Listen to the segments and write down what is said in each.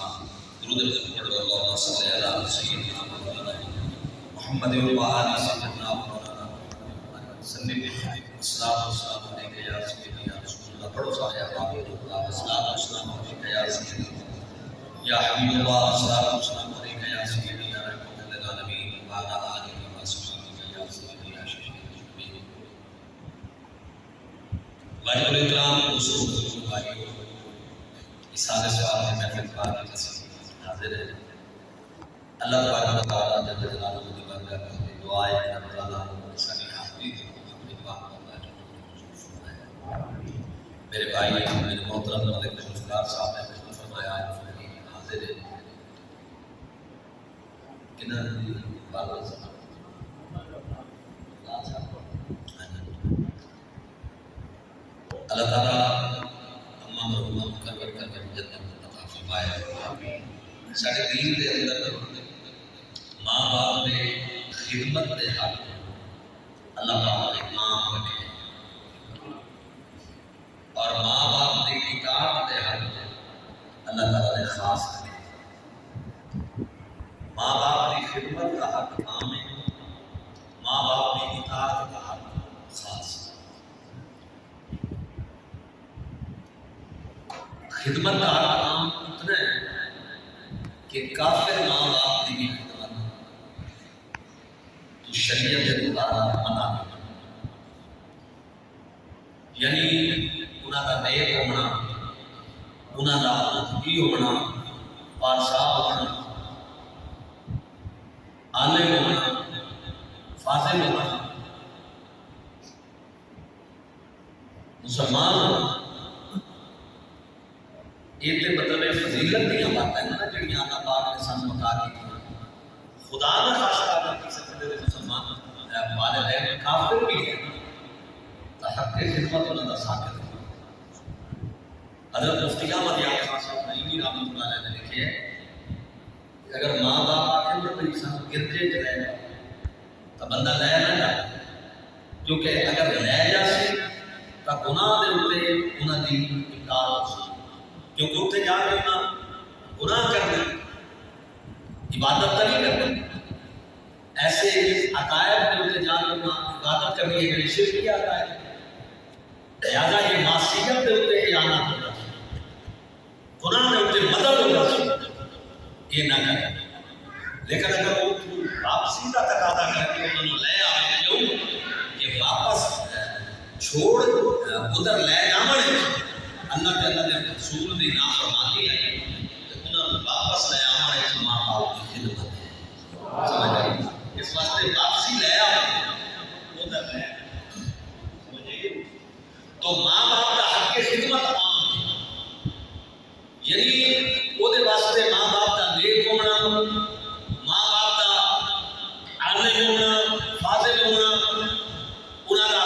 تسلیما درود پڑھ لو اللهم صل علی سیدنا محمد و آل سیدنا مولانا سلم الصلاۃ والسلام علیک یا سیدی یا رسول اللہ پڑھو سارے احباب اللہ الصلاۃ والسلام علیک یا سیدی یا حبیب اللہ الصلاۃ والسلام علیک یا سیدی یا رحمۃ للعالمین وعلی آلہ و صحبہ یا سیدی یا شفیع واجب الاکرام دوستو بھائیو اس حال سوال میں محفل پاک کی حاضر ہے اللہ تبارک و تعالی جل جلالہ کی بارگاہ میں دعا ہے کہ اللہ تعالی ساری حاضری اپنی پاک بارگاہ میں فرمائے. میرے بھائی میرے محترم ملک ذوالفقار صاحب نے فرمایا حاضر ہے کنہ بابا صاحب اللہ تعالی تمام مرحوم مقرر کر کے جنت عطا فرمائے. سارے دین دے اندر ماں باپ نے خدمت دے حق اللہ تعالی نے عام بنے اور ماں باپ نے اطاعت دے حق اللہ تعالی نے خاص بنے. ماں باپ کی خدمت کا حق عام ہے, ماں باپ کی اطاعت کا حق خاص ہے. خدمت کا حق عام اتنا ہے کہ کافر ماں باپ کی بھی خدمت تو شریعت کے مطابق منع ہے, یعنی انہاں دا نیک ہونا, انہاں دا متقی ہونا, پارسا ہونا, عالم ہونا, فاضل ہونا, مسلمان ہونا, یہ تے مطلب فضیلت دیا باتیں نا جڑیاں اللہ پاک نے سانوں عطا کی. خدا نہ خاصہ کسی سے مسلمان والدین کافر بھی ہیں تو حق خدمت انہاں دا ثابت ہے. حضرت مفتی احمد یار خان صاحب نعیمی رحمۃ اللہ علیہ نے لکھے کہ اگر ماں باپ آخر میں کوئی انسان گرجے چ رہے گا تو بندہ لے نہ جائے, کیونکہ اگر لے جاسے تو گناہ دے اوتے انہاں دی انکار ہو سکے, کیونکہ اتنے جا کے انہاں گناہ کرنا, عبادت تو نہیں کرنا. ایسے عقائد کے اتنے جا کے انہاں عبادت کرنی ہے کہ شرک کی عقائد, لہذا یہ معصیت کے اتنے اعانت ہوتا ہے, گناہ کے اتنے مدد ہوتا ہے, یہ نہ کریں. لیکن اگر وہ واپسی کا تقاضا کر کے انہوں نے لے آئے, کیوں کہ واپس چھوڑ ادھر لے جانے اللہ کے اللہ کے رسول دی نافرمانی ہے تو انہوں نے واپس لے آنے تو ماں باپ کی خدمت ہے. سمجھ آئی؟ اس واسطے واپسی لے آئے ادھر لے تو ماں باپ کا حق خدمت عام ہے, یعنی وہ واسطے ماں باپ کا نیک ہونا, ماں باپ کا عالم ہونا, فاضل ہونا, انہوں کا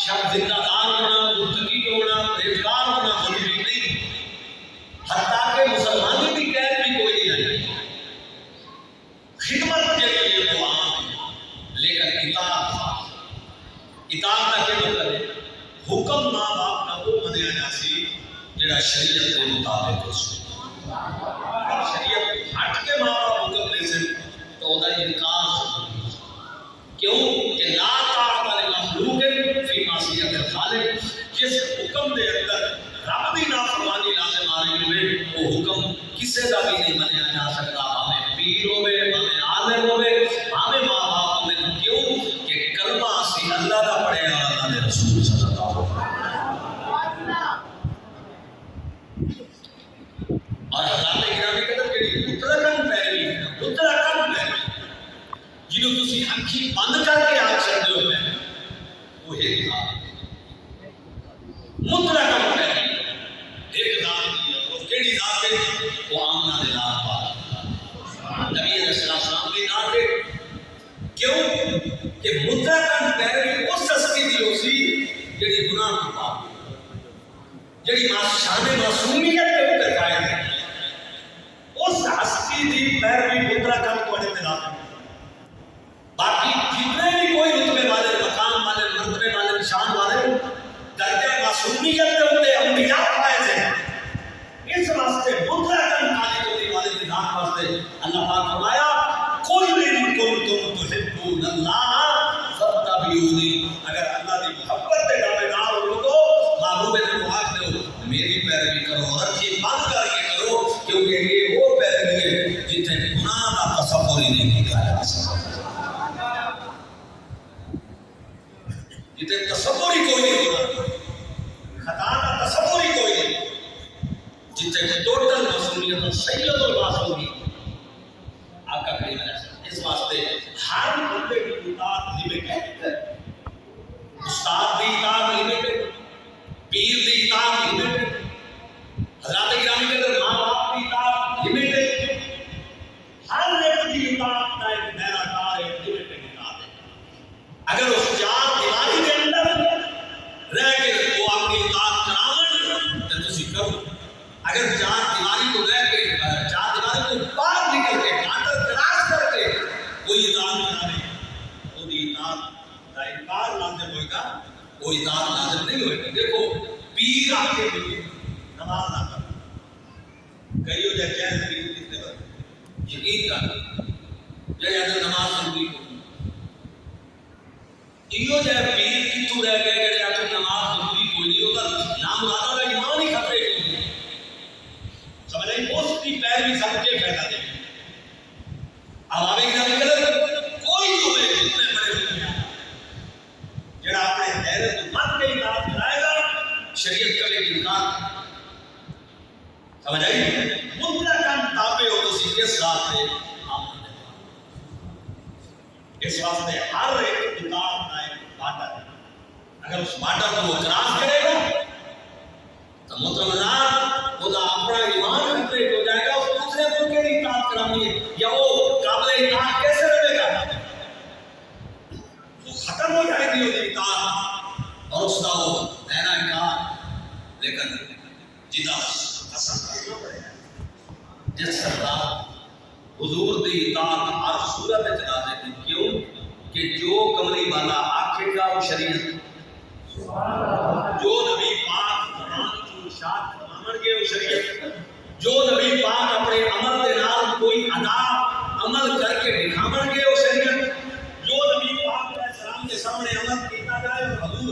شب زندہ دار ہونا, متقی ہونا, پرہیزگار ہونا ضروری نہیں, حتیٰ کہ مسلمانی کی قید بھی کوئی نہیں رہی. خدمت کے لیے وہ عام ہے, لیکن اطاعت کا کیا مطلب ہے؟ حکم ماں باپ کا وہ منیا جاسی جڑا شریعت کے مطابق ہو سکے. شریعت ہٹ کے ماں باپ حکم لے سے تو وہ انکار ضروری ہے. کیوں کہ لا طاعت لمخلوق فی معصیت الخالق, جس حکم دے اندر رب دی نافرمانی لازم آ رہی ہے وہ حکم کسی کا بھی نہیں منیا جا سکتا, ہمیں پیر ہوئے, ہمیں عالم ہوئے, ہمیں ماں باپ ہوئے. کیوں کہ کلمہ اسی اللہ کا پڑھے اور اللہ کے رسول صلی اللہ علیہ وسلم. اور حضرات گرامی قدر جڑی مطلقاً پیروی ہے, مطلقاً پیروی جنہوں تسی اکھی بند کر کے آگ سکتے ہو میں وہ ایک ذات مطلقاً پیروی ایک ذات کی, وہ کیڑی ذات ہے؟ وہ آمنہ دے ذات پاک نبی علیہ السلام کی ذات ہے. کیوں کہ مطلقاً پیروی اس ہستی دی ہو سی جڑی گناہ کو پاک, جڑی شان معصومیت کے اوپر قائم ہے, اس ہستی دی پیروی مطلقاً تواڈے تے لازم ہے. باقی جتنے بھی کوئی رتبے والے, مقام والے, مرتبے والے, شان والے درجہ معصومیت کے اوپر انبیاء فائز ہیں, اس واسطے مطلقاً خالق تصور ہی نہیں کیا جا سکتا، جتنے تصور ہی کوئی نہیں ہونا، خطا کا تصور ہی کوئی نہیں، جتنے ٹوٹل مسئولیت سید المعصومین آقا کریم علیہ السلام۔ اس واسطے ہر بندے کی اطاعت لمیٹڈ ہے، استاد کی اطاعت لمیٹڈ، پیر کی اطاعت لمیٹڈ، حضرات گرامی کے اندر ماں باپ کی اطاعت لمیٹڈ، ہر ایک کی اطاعت کا ایک دائرہ کار ایک لمیٹڈ اطاعت ہے۔ اگر اس چار دیواری کے اندر رہ کے وہ اپنی اطاعت کراون تو تسی کرو، اگر چار دیواری کو رہ کے چار دیواری کو باہر نکل کے کانٹر کراس کر کے کوئی اطاعت کرے وہ دی اطاعت کا انکار لازم ہوئے گا، وہ اطاعت لازم نہیں ہوئے گا۔ دیکھو پیر آپ کے لیے نماز نہ کرو، کئی ہو جائے چین پیر کتنے بار یقین کر جائے اگر نماز ضروری ہو یہ جائے پیر کتوں رہ گئے کہ اگر نماز ضروری کوئی نہیں ہوتا نام رانا کا ایمان ہی خطرے کو سمجھ آئی، اس کی پیروی سب کے فائدہ دے اب آگے کیا نکل کوئی ہوئے کتنے بڑے ہوئے جڑا اپنے غیرت مت کے اطاعت کرائے گا شریعت کا ایک انکار سمجھ آئی، مطلقاً تابع ہو تو کس رات پہ آمن ہے۔ اس واسطے ہر ایک اطاعت کا ایک بارڈر ہے، اگر اس بارڈر کو وہ کراس کرے گا تو محترمات خدا اپنا ایمان خطرے ہو جائے گا، اس دوسرے کو کی اطاعت کرانی ہے یا وہ قابل اطاعت کیسے رہے گا، وہ ختم ہو جائے گی وہ اطاعت اور اس کا وہ دائرہ کار۔ لیکن جدا قسم کرنا پڑے گا جس سرکار حضور دی اطاعت ہر صورت جنازے کی، کیوں کہ جو کملی والا آکھے گا وہ شریعت، جو نبی پاک زبان کی ارشاد فرمائیں گے وہ شریعت، جو نبی پاک اپنے عمل دے نال کوئی ادا عمل کر کے دکھاون گے وہ شریعت، جو نبی پاک علیہ السلام کے سامنے عمل کیتا جائے اور حضور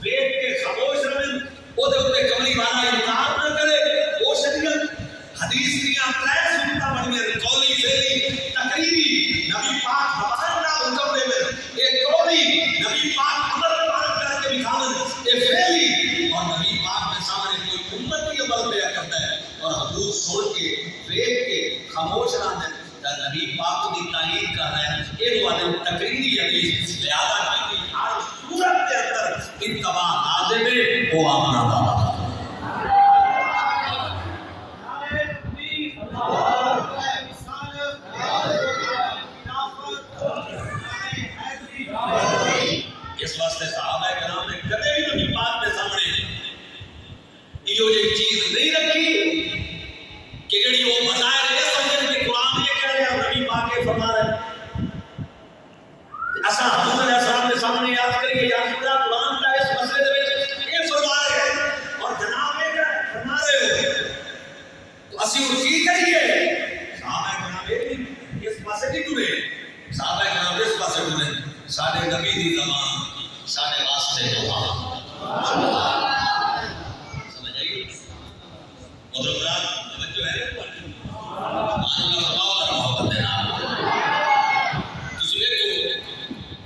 دیکھ کے خاموش رہیں وہ دے اوپر کملی والا انکار نہ کرے وہ شریعت۔ حدیث کی ترے سنتا بنی قولی فعلی تقریری، نبی پاک زبان نال حکم دے ایک قولی، نبی پاک عمل کر کے دکھاون اے فعلی، اور نبی پاک کے سامنے کوئی امت کی عمل پیا کرتا ہے اور حضور سن کے دیکھ کے خاموش رہتے ہیں نبی پاک کی تائید کر رہے ہیں یہ والے تقریری حدیث، لہذا کی ہر صورت کے اندر اتباع لازم ہے وہ اپنا بابا اس واسطے صحابہ کرام نے کبھی بھی نبی پاک کے سامنے یہ چیز نہیں رکھی کہ جڑی وہ بظاہر یہ سمجھن کہ قرآن یہ کہہ رہے ہیں نبی پاک یہ فرما رہے ہیں ایسا حضور علیہ السلام کے سامنے یاد کریے یا خدا قرآن کا اس مسئلے دے وچ یہ فرما رہے ہیں اور جناب یہ کیا فرما رہے ہو تو اسی وہ کی کریے صحابہ کرام اس پاسے نہیں ٹرے، صحابہ کرام اس پاسے ٹرے ساڈے نبی دی زبان ساڈے واسطے دعا سمجھ آئی مطلب توجہ ہے محبت دینا تسی دیکھو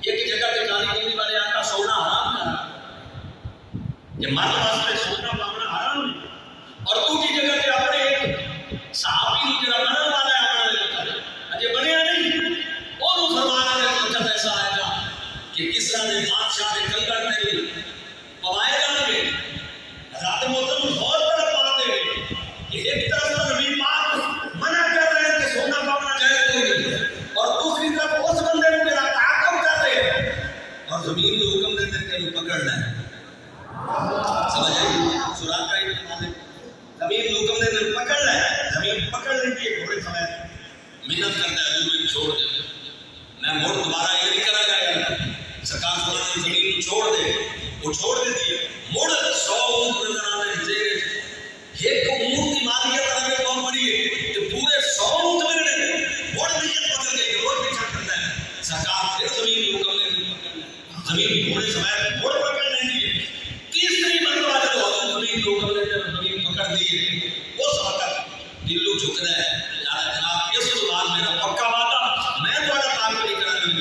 ایک جگہ تے کاری کرنے والے آقا سونا حرام کرا کہ مرد واسطے سونا پاؤنا حرام نہیں، اور دوسری جگہ تے اپنے ایک صحابی نو جڑا بنن والا ہے اپنا اجے بنیا نہیں اونوں فرمانا ہے وقت ایسا آئے گا کہ کس طرح دے بادشاہ دے کنگڑ تے پوائے جان گے، حضرات محترم غور طرف آتے ہیں کہ ایک طرف تو نبی پاک منع کر رہے ہیں کہ سونا پاؤنا جائز نہیں اور دوسری طرف اس بندے کو میرا تعاقب کر رہے ہیں اور زمین میں حکم دیتے ہیں کہ انہوں پکڑنا ہے، سمجھ آئی سراغ کا ہی مالک زمین میں حکم دیتے ہیں پکڑنا ہے، زمین پکڑ لیتی ہے تھوڑے سمے محنت کرتا ہے حضور چھوڑ دے میں موڑ دوبارہ یہ نہیں کرا گا یار سرکار قرآن زمین کو چھوڑ دے وہ چھوڑ دیتی ہے موڑ 100 اونٹ نظر آنے زیر ایک اونٹ کی مالیت اگر کون بڑی ہے تو پورے 100 اونٹ ملنے موڑ نیت بدل گئی روڈ پیچھا کرتا ہے سرکار پھر زمین کو حکم دیتی ہے زمین پورے سمے موڑ پکڑ لیتی ہے تیسری مرتبہ جب حضور زمین کو حکم دیتے ہیں زمین پکڑ دی ہے اس وقت دلو جھکتا ہے یار جناب اس بات میرا پکا وعدہ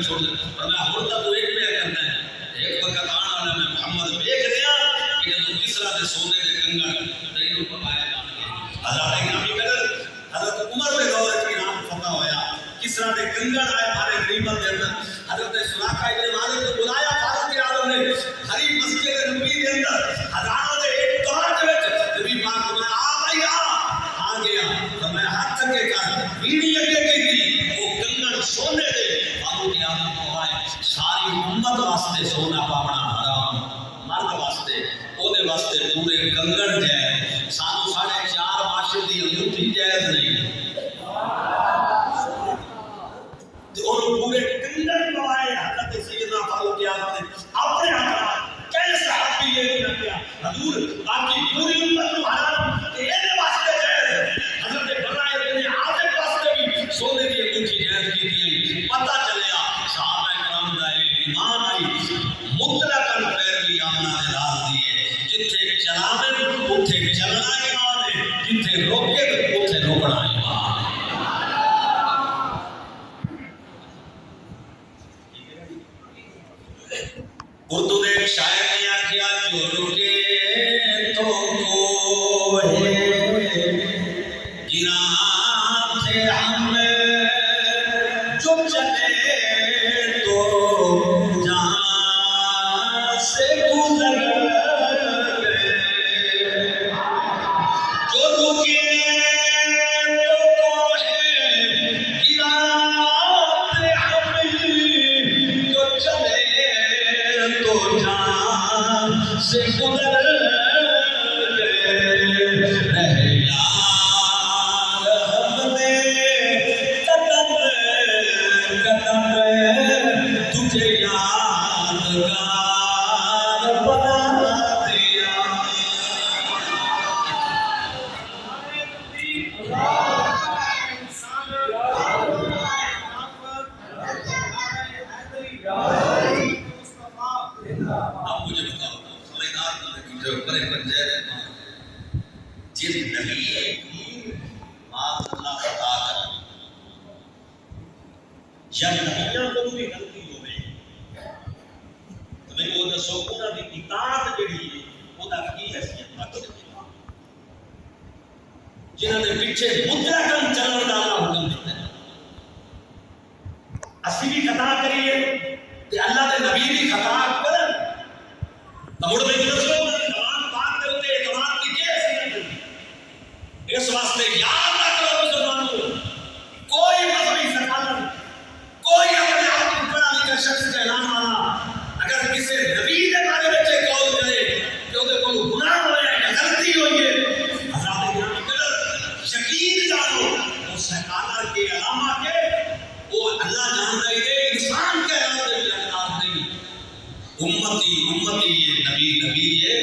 بھی چھوڑ دے فرمایا ہن تک تو ایک پہ کرنا ہے ایک وقت آن والا میں محمد دیکھ رہا کہ جو کسرا دے سونے دے کنگن تینوں پکایا جان گے حضرت گرامی قدر حضرت عمر دے دور وچ نام فتح ہویا کسرا دے کنگن آئے ہمارے غریبت دے اندر حضرت سراقہ ابن مالک کو بلایا فاروق اعظم نے ہری مسجد نبوی دے اندر ہزاروں دے ایک دور دے وچ نبی پاک نے آ بھائی آ گیا تو میں ہاتھ کے کر بیڑی اگے کی وہ کنگن سونے دے فاروق اعظم کو آئے ساری امت واسطے سونا پاونا حرام مرد واسطے او دے واسطے پورے کنگن جائز سانو 4.5 ماشے دی انگوٹھی جائز نہیں اور پورے کنگن پوائے حضرت سیدنا فاروق اعظم نے اپنے ہاتھ کیسا بھی یہ نہیں کیا حضور باقی پوری امت کو حرام کہ یہ واسطے جائز حضرت براء ابن عازب واسطے بھی سونے کی انگوٹھی جائز کی تھی پتہ چلیا صحابہ کرام دا ایمان آئی مطلقاً پیروی آمنا نے راز دیے جتھے چلاویں اوتھے چلنا ایمان ہے جتھے روکے اوتھے روکنا ایمان ہے اردو دے ایک شاعر نے آکھیا جو رکے تو کوہ گراں تھے ہم جو چلے تو جہاں سے گزر گئے جو رکے تو کوہ گراں تھے ہم جو چلے تو جان سے گزر گئے رہ یار ہم نے قدم قدم تجھے یادگار بنا دیا اب مجھے بتاؤ سمجھدار نبی جو بڑے بنجے رہے جن نبی کی معاذ اللہ خطا کر جب نبیوں کو بھی غلطی ہوئے تو میں وہ دسو انہاں دی اطاعت جڑی ہے انہاں کی حیثیت رکھتے جنہاں دے پیچھے مطلقاً چلن دا حکم دیتا ہے اسی بھی خطا کریے کہ اللہ دے نبی دی خطا کرن تو مڑ میں دسو زبان پاک دے اوتے اعتماد کی کیا حیثیت ہے اس واسطے یاد رکھ لو مسلمانوں کوئی مذہبی سرکار کوئی اپنے آپ کو بڑا لکھا شخص کا اعلان والا اگر کسی نبی کے بارے میں قول کرے کہ وہ کوئی گناہ ہویا ہے غلطی ہوئی ہے حضرات گرامی قدر یقین جانو وہ سرکار کے علامہ کے وہ اللہ جانتا ہے انسان کے علامہ بھی اقدار نہیں امتی یہ نبی یہ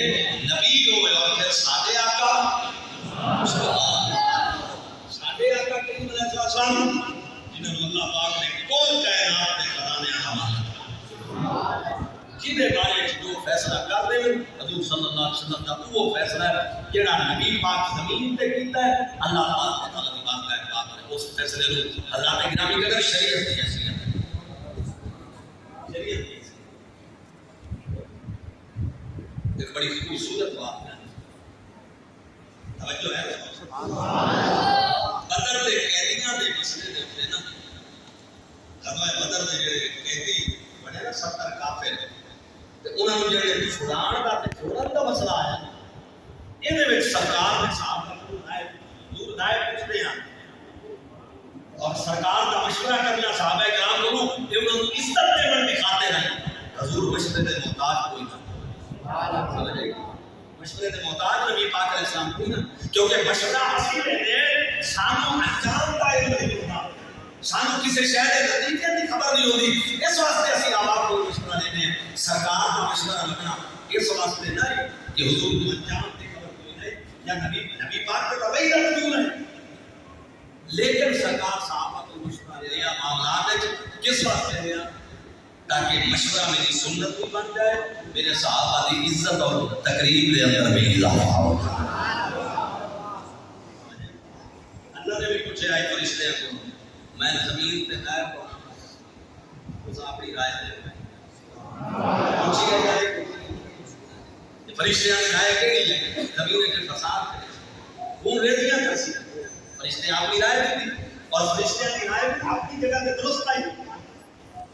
نبی ہوئے اور پھر سادے آقا سادے آقا کریم علیہ السلام جنہوں اللہ پاک نے کل کائنات نے خزانے امانت جنہیں بارے جو فیصلہ کر دے حضور صلی اللہ علیہ وسلم کا وہ فیصلہ ہے جڑا نبی پاک زمین پہ کیتا ہے اللہ تبارک و تعالی کی بات کا بات ہے اس فیصلے کو حضرات گرامی قدر شریعت کی حیثیت ہے شریعت کی ایک بڑی خوبصورت بات ہے توجہ ہے بدر دے قیدیاں دے مسئلے دے اوپر نا غزوہ بدر دے جڑے قیدی بڑے نا 70 کافر تے انہاں نوں جڑے چھڑان دا تے چھوڑن دا مسئلہ آیا ایدے وچ سرکار نے صاحب دور دائے پوچھدے ہیں اور سرکار دا مشورہ کرنا صحابہ کرام کو تے انہاں نوں عزت دیون دی خاطر ہے حضور مشورے دے محتاج کوئی نہ مشورے دے محتاج نبی پاک علیہ السلام کوئی نہ کیونکہ مشورہ حاصل ہے سانو انجام دا علم نہیں ہوتا سانو کسی شہر کے نتیجے کی خبر نہیں ہوتی اس واسطے اسی آپ کو مشورہ دینے ہیں سرکار کا مشورہ لگنا اس واسطے نہیں کہ حضور کو انجام کی خبر کوئی نہیں یا نبی پاک کا رویہ کیوں نہیں لیکن سرکار صحابہ کو مشورہ دیا معاملات کس واسطے دیا تاکہ مشورہ میری سنت بھی بن جائے میرے صحابہ کی عزت اور تقریب دے اندر بھی اضافہ ہو اللہ نے بھی پوچھا ہے فرشتے کو میں زمین پہ غائب ہوں تو اپنی رائے دے پوچھی گئی جائے فرشتے کی رائے کیڑی ہے زمین کے فساد کرے خون ریزیاں کرسی فرشتے اپنی رائے دی اور فرشتے کی رائے اپنی جگہ پہ درست آئی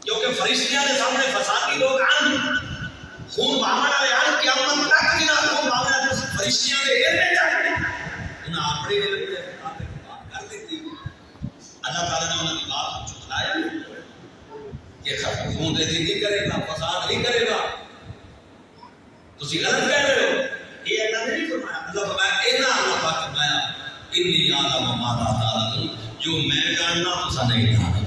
کیونکہ فرشتیاں کے سامنے فسادی لوگ آن خون بہانے والے آن قیامت تک بھی نہ خون بہانے والے فرشتیاں کے علم میں جا کے انہیں اپنے علم میں بات کر دیتی اللہ تعالیٰ نے انہیں بات چکلایا کہ خون ریزی نہیں کرے گا فساد نہیں کرے گا تسی غلط کہہ رہے ہو یہ اللہ نے نہیں فرمایا اللہ فرمایا اینا اللہ پاک فرمایا انی عالم ما لا تعلمون جو میں جاننا تو سا نہیں جانتا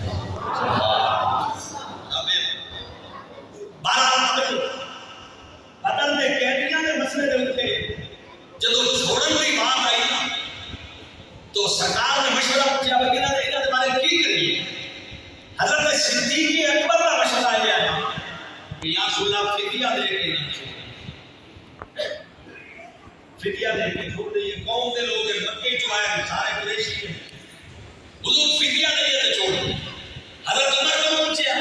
بدل میں قیدیاں کے مسئلے دے اٹھے جب چھوڑن کی بات آئی نا تو سرکار نے مشورہ پوچھا وغیرہ نے انہوں نے بارے کی کریے حضرت صدیق اکبر کا مشورہ آیا کہ یا رسول اللہ فدیہ دے کے نہ چھوڑ فدیہ دے کے چھوڑ دے یہ قوم کے لوگ ہیں مکے جو آئے سارے قریشی ہیں حضور فدیہ دے کے چھوڑ دے حضرت عمر کو پوچھا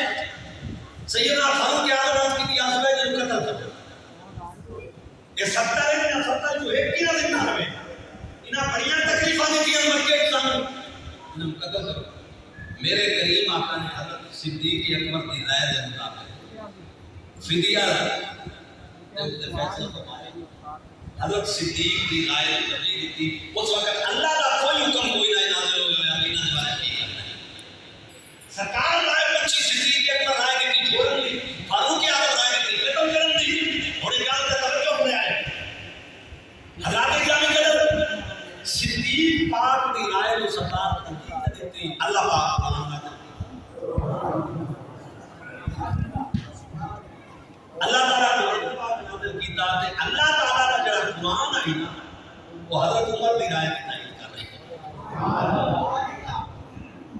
سیدنا فاروق اعظم کی دیا سبے نے قتل کر یہ 70 ہے یا 70 جو ایک کی نہ زندہ رہے انہاں بڑیاں تکلیفاں دیتیاں مکے انسان انہاں قتل کر میرے کریم آقا نے حضرت صدیق اکبر کی رائے دے مطابق فدیہ فیصلہ فرمایا حضرت صدیق کی رائے تبدیل تھی اس وقت اللہ کا کوئی حکم کوئی نہ نازل ہو گیا کہ نہ بارے کی کرنا ہے سرکار رائے پچھی صدیق اکبر رائے کی چھوڑ لی فاروق اعظم رائے کی ختم کرن دی اور جان کا توجہ ہو رہا ہے حضرات گرامی قدر صدیق پاک کی رائے کو سرکار تنقید دیتی اللہ پاک اللہ تعالیٰ قرآن پاک نازل کیتا تے اللہ تعالیٰ کا جڑا قرآن ہے نا وہ حضرت عمر دی رائے کی تائید کر رہے ہیں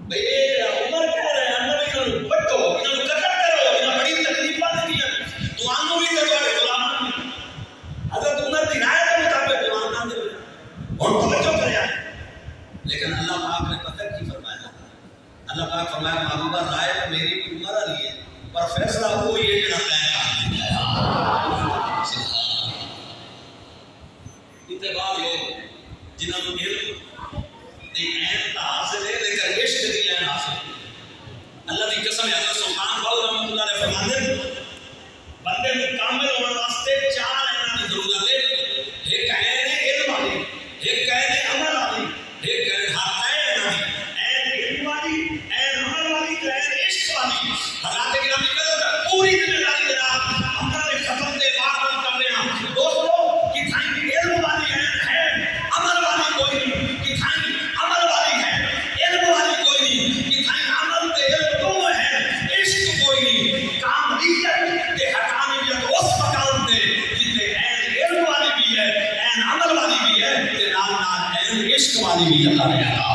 بھئی عمر کہہ رہے ہیں نبی کو پٹو انہوں قتل کرو انہوں بڑی تکلیفاں دی ہیں تو آنو بھی تجوارے غلامان حضرت عمر دی رائے کے مطابق قرآن نازل اور توجہ کریا لیکن اللہ پاک نے پتہ کی فرمایا اللہ پاک فرمایا محبوبہ رائے میری عمر علی ہے پر فیصلہ وہ یہ جڑا طے کر اتباع لوگ جنہوں نے علم دی عین تا حاصل ہے لیکن عشق دی عین حاصل ہے اللہ کی قسم ہے حضرت سلطان باؤ رحمۃ اللہ علیہ فرماتے بندے میں کامل ہونے واسطے 4 عیناں کی ضرورت ہے ایک عین علم والی ایک عین عمل والی ایک عین حقائق والی عین علم والی عین عمل والی تو عین عشق والی حضرات گرامی قدر پوری ذمہ داری دینا ہمارے ختم دے بات کر رہے ہیں دوستو کہ تھائیں علم والی ہے عمل والی کوئی نہیں کہ تھائیں عمل والی ہے علم والی کوئی نہیں کہ تھائیں عمل تے علم دونوں ہے عشق کوئی نہیں کاملیت تے حقانیت اس مقام تے جتے عین علم والی بھی ہے عین عمل والی بھی ہے تے نال نال عین عشق والی بھی اللہ نے عطا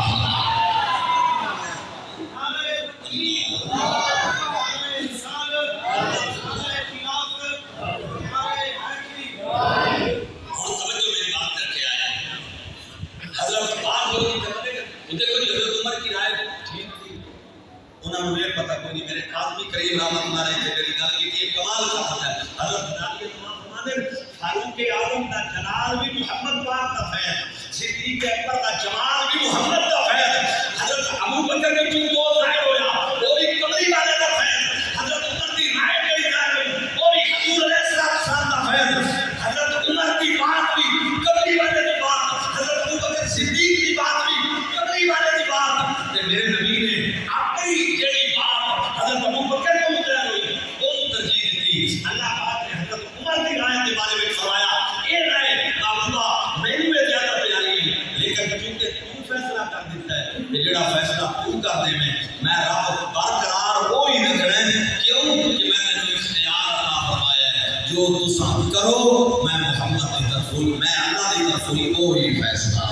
میرے قاضی کریم رحمۃ اللہ علیہ نے میری گل کی تھی کمال کا ہے حضرت داعی امام فرماتے فاروق اعظم کا جلال بھی محمد پاک کا فیض صدیق اکبر کا جمال بھی محمد کا فیض حضرت ابو بکر نے جو ظاہر ہویا وہ بھی کملی والے کا فیض حضرت عمر کی رائے کہی ظاہر ہوئی وہ بھی حضور علیہ السلام کا فیض حضرت عمر کی بات بھی کملی والے کی بات حضرت ابو بکر صدیق کی بات بھی کملی والے کی بات میرے نبی نے اپنی جڑی بات حضرت ابو بکر کو اتر ہوئی وہ ترجیح دی اللہ پاک نے حضرت عمر کی رائے کے بارے میں فرمایا یہ رائے محبوبہ میری میں زیادہ پیاری ہے لیکن چونکہ تو فیصلہ کر دیتا ہے کہ جڑا فیصلہ تو کر دے میں رب برقرار وہی رکھنا ہے کیوں کہ میں نے اختیار عطا فرمایا ہے جو تساں کرو میں محمد کی طرف میں اللہ کی طرف وہی فیصلہ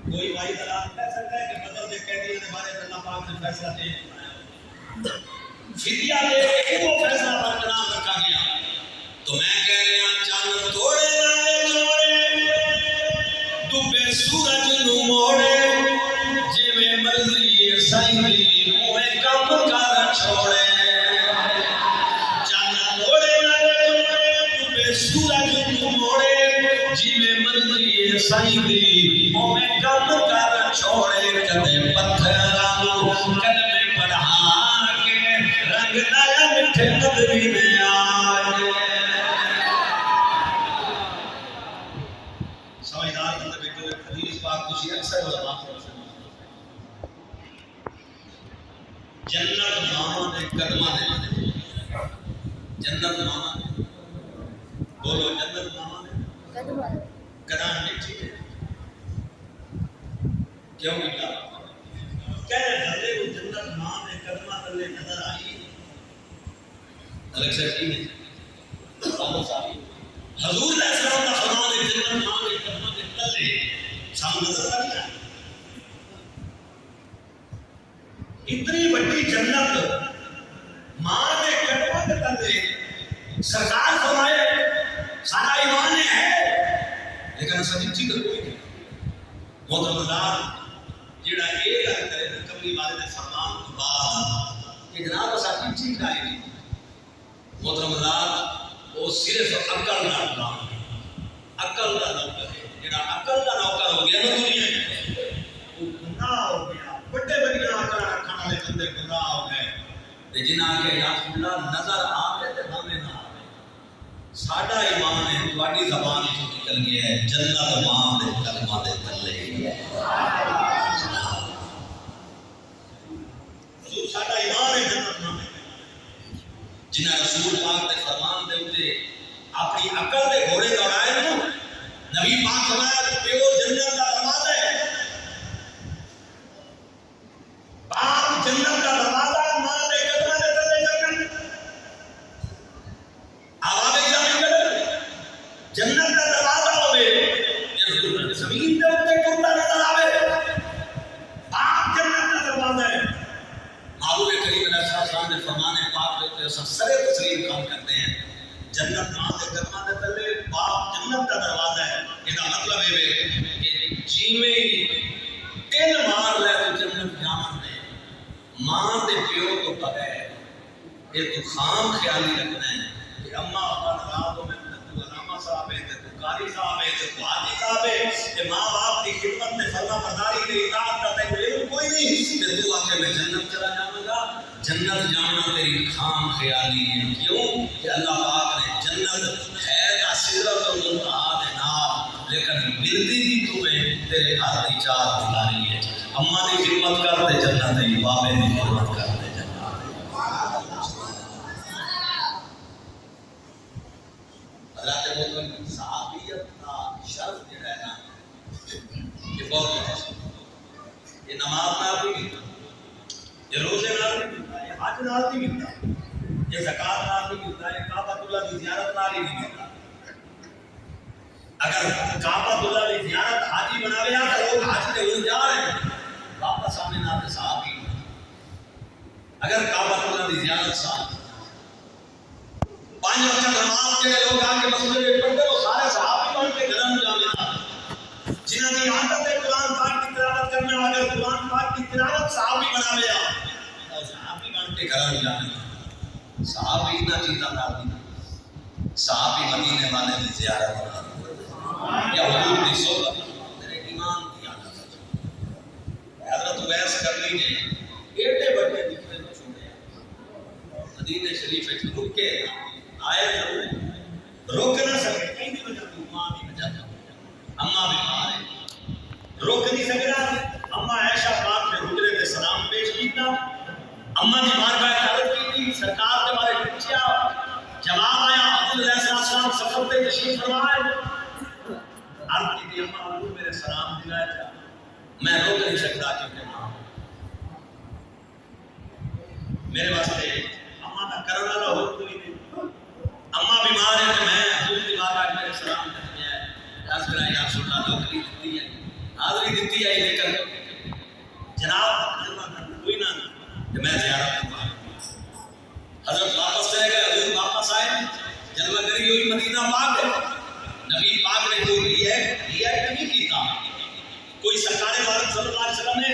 کوئی بھائی دلال کہہ سکتا ہے کہ بدل دے قیدیوں کے بارے میں اللہ پاک نے فیصلہ دے فدیہ دے کے وہ فیصلہ برقرار رکھا گیا تو میں کہہ رہا ہوں چاند توڑے نالے جوڑے ڈوبے سورج نو موڑے جے میں مرضی سائیں سائیں دی میں کم کر چھوڑے کدے پتھراں کلمے پڑھا کے رنگ لایا مٹھے مدنی میں آئے سمجھدار بندے بیٹھو حدیث پاک تسی اکثر علماء جنت ماما دے قدمہ دے جنت ماما بولو جنت ماما دے قدم بیٹھی ہے کیوں ملا کہہ بھلے وہ جنت ماں دے قدمہ تلے نظر آئی الگ سے کی ہے حضور علیہ السلام کا فرمان ہے جنت ماں دے قدمہ دے تلے سامنے نظر آئی اتنی بڑی جنت ماں دے قدمہ دے تلے سرکار فرمائے سارا ایمان ہے لیکن سچی چیز کوئی نہیں محترم حضرات جڑا یہ گل کرے کبھی والے دے فرمان تو بعد کہ جناب سچی چیز آئی نہیں محترم حضرات وہ صرف عقل دا کام عقل دا نوکر ہے جڑا عقل دا نوکر ہو گیا نا دنیا وہ گناہ ہو گیا بڑے بڑے عقل رکھنے والے بندے گناہ ہو گئے تے جنہاں کے یا اللہ نظر آوے تے ہمیں نہ آوے ساڈا ایمان ہے تواڈی زبان تو نکل گیا ہے جنت ماں دے کلمہ دے تلے حضور ساڈا ایمان ہے جنت ماں جنہاں رسول پاک دے فرمان دے اوتے اپنی عقل دے گھوڑے دوڑائے نا نبی پاک فرمایا کہ وہ جنت دا دروازہ ہے باپ جنت دا دروازہ ماں دے قدمہ دے تلے جنت آوازیں جنت کا دروازہ ہوئے زمین دے اوتے ٹرتا نظر آوے پاک جنت کا دروازہ ہے محبوب کریم علیہ السلام نے فرمان پاک دے اوتے سرے تسلیم کام کرتے ہیں جنت ماں دے قدمہ دے تلے پاک جنت کا دروازہ ہے یہ مطلب ہے کہ جیویں دل مار لے تو جنت جامن دے ماں دے پیو تو بغیر یہ تو خام خیالی رکھنا ہے کہ اماں ابا ناراض ہو میں صاحب ہے تو قاری صاحب ہے تو حاجی صاحب ہے کہ ماں باپ کی خدمت میں فرما برداری کی اطاعت کرتا ہے علم کوئی نہیں کہ تو آکے میں جنت چلا جاؤں گا جنت جانا تیری خام خیالی ہے کیوں کہ اللہ پاک نے جنت ہے کا سدرت المنتہا دے نام لیکن ملتی بھی تمہیں تیرے گھر کی چار دیواری ہے اماں کی خدمت کر دے جنت ہے بابے کی خدمت کر دے جنت حضرات محترم صحابیت کا شرف جو ہے نا یہ بہت ہے یہ نماز نال بھی ملتا یہ روزے نال بھی ملتا ہے حج نال بھی ملتا ہے یہ زکات نال بھی ملتا ہے کعبۃ اللہ کی زیارت نال ہی نہیں ملتا اگر کعبۃ اللہ کی زیارت حاجی بناوے یا تو لوگ حج تے ہو جا رہے ہیں واپس آنے نال تے صحابی اگر کعبۃ اللہ کی زیارت صاحب پانچ وقت نماز کے لوگ آگے مسجد میں پڑھتے وہ سارے صحابی بن کے گھروں جانے جنہوں نے عادت ہے قرآن پاک کی تلاوت کرنا اگر قرآن پاک کی تلاوت صحابی بنا لیا اور صحابی بن کے گھروں جانے صحابی نہ چیزاں نہ صحابی مدینے والے کی زیارت یا حضور کی صحبت میرے ایمان کی عادت ہے حضرت ویس کرنی نے ایٹے بڑے دکھنے کو چھوڑے مدینے شریف ایک رکے آئے روک نہ سکے کہیں بھی وجہ تو ماں بھی وجہ اماں بھی ماں ہے روک نہیں سکتا اماں عائشہ پاک نے حجرے میں سلام پیش کیتا اماں نے بارگاہ عرض کی تھی سرکار کے بارے پوچھا جواب آیا حضور علیہ السلام سفر پہ تشریف فرمائے عرض کی تھی اماں حضور میرے سلام دلایا تھا میں روک نہیں سکتا کیونکہ ماں میرے واسطے اماں کا کرنا والا ہو کوئی نہیں اماں بیمار ہے تو میں حضور کی بارگاہ میں سلام کرتے ہیں عرض کرا یا رسول اللہ نوکری دیتی ہے حاضری دیتی ہے لیکن جناب کوئی نہ کہ میں زیارت کرتا حضرت واپس چلے گئے حضور واپس آئے جلوہ گری ہوئی مدینہ پاک ہے نبی پاک نے کوئی ریا نہیں کیتا کوئی سرکار عالم صلی اللہ علیہ وسلم نے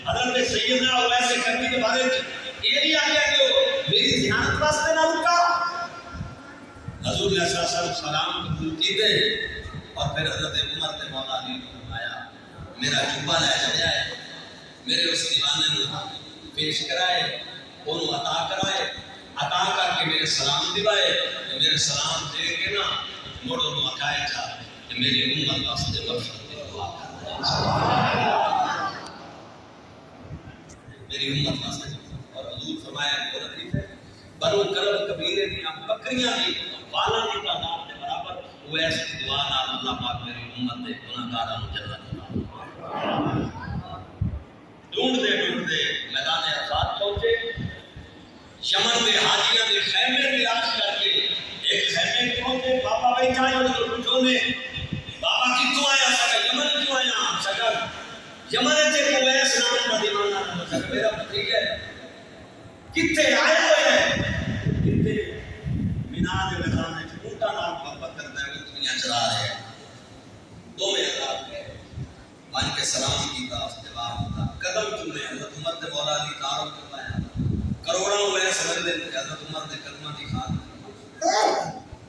حضرت سیدنا اویس کرنی کے بارے میں یہ نہیں آگیا کہ میری زیارت واسطے نہ رکا حضور علیہ السلام سلام قبول کیتے اور پھر حضرت عمر نے مولا علی کو فرمایا میرا جبہ لے جایا ہے، میرے اس دیوانے کو پیش کرائے، انہوں عطا کرائے، عطا کر کے میرے سلام دیوائے، میرے سلام دے کے نا مڑ انہوں آکھائے جا کہ میری امت واسطے مغفرت دی دعا کر میری امت واسطے۔ اور حضور فرمایا کہ حدیث ہے بنو کرب قبیلے دیاں بکریاں دی والاں دی تعداد کے برابر اویس کی دعا نال اللہ پاک میری امت دے گناہگاراں نوں جنت عطا ڈھونڈتے میدان عرفات پہنچے، یمن میں حاجیاں دے خیمے تلاش کر کے ایک خیمے میں پہنچے، بابا بیٹھا ہے انہوں نے پوچھو نے بابا کتوں آیا سکا یمن کیوں آیا سکا یمن تے کوئی ایسا نام کا دیوانہ نہ سکا میرا بھتیجا ہے کتے آئے ہوئے ہیں کتے مینا دے میدان میں اونٹاں نال محبت کرتا ہے اونٹیاں چلا رہے ہیں دو میں حضرات نے بن کے سلام کیتا اس جواب ہوتا قدم چومے حضرت عمر نے مولا علی تعارف کروایا کروڑاں ہوئے سمجھ لے حضرت عمر نے قدموں کی خاطر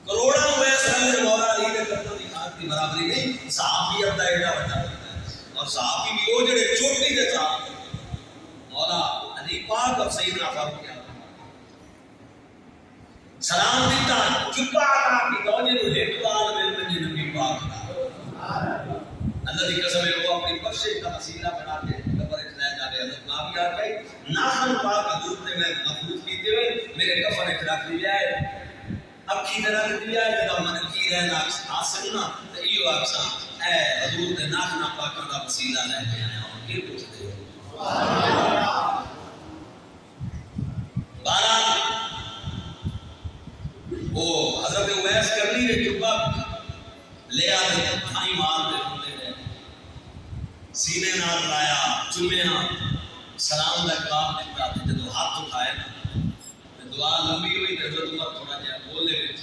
کروڑاں ہوئے سمجھ لے مولا علی نے قدموں کی خاطر کی برابری نہیں صحابیت کا ایڈا بڑا اور صحابی بھی وہ جڑے چوٹی دے صاحب مولا علی پاک اور سیدنا فاروق سلام دیتا چپا کا کی دوجے نو ایک بار میں نبی پاک اللہ کی قسم ہے وہ اپنی بخشش کا وسیلہ بنا کے قبر اچھ لے جاوے حضرت معاویہ کہے ناخن پاک حضور نے میں محفوظ کیتے ہوئے میرے کفن اچھ رکھ لیا ہے اب کی طرح دیا ہے جدا من کی رہنا آسن نا تو ایو آکسا اے حضور نے ناخن پاکاں کا وسیلہ لے کے آیا اور کی پوچھتے ہو بارہ وہ حضرت اویس کرنی نے جبہ لے آتے بھائی مار دے ہوتے رہے سینے نال لایا چومیا سلام دا جواب دیتا تے جدوں ہاتھ اٹھائے تے دعا لمبی ہوئی تے حضرت عمر تھوڑا جہا بولے وچ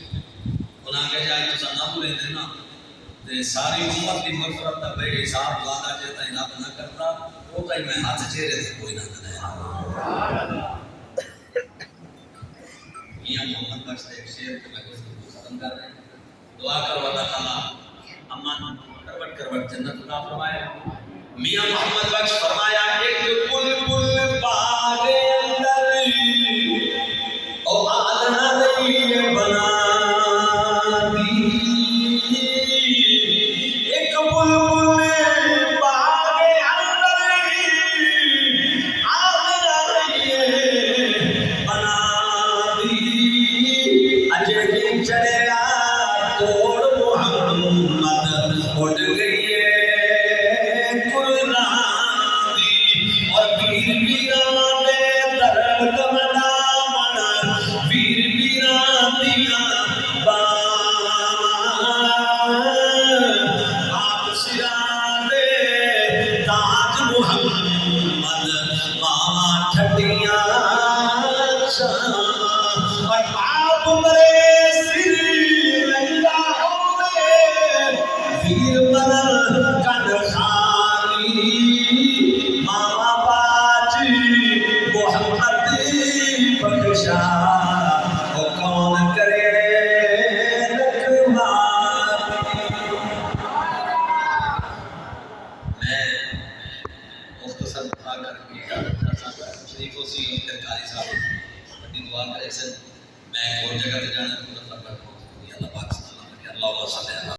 انہاں کہ جائے تساں نہ بھولے تے نا تے ساری امت دی مغفرت دا بے حساب وعدہ جے تائیں رب نہ کرتا او تائیں میں ہاتھ چہرے تے کوئی نہ کرے میاں محمد بخش ایک شعر کے میں گفتگو ختم کر رہے ہیں دعا کرو اللہ تعالیٰ امن کروٹ کروٹ جنت عطا فرمائے میاں محمد بخش فرمایا ایک بلبل باغ اندر او آلنا نہیں بنا دی ایک بلبل باغ اندر آلنا نہیں بنا دی اجے چڑھیا توڑ محمد اٹھ گئی میں ایک اور جگہ پہ جانا ہے اللہ پاک اللہ صلی اللہ علیہ وسلم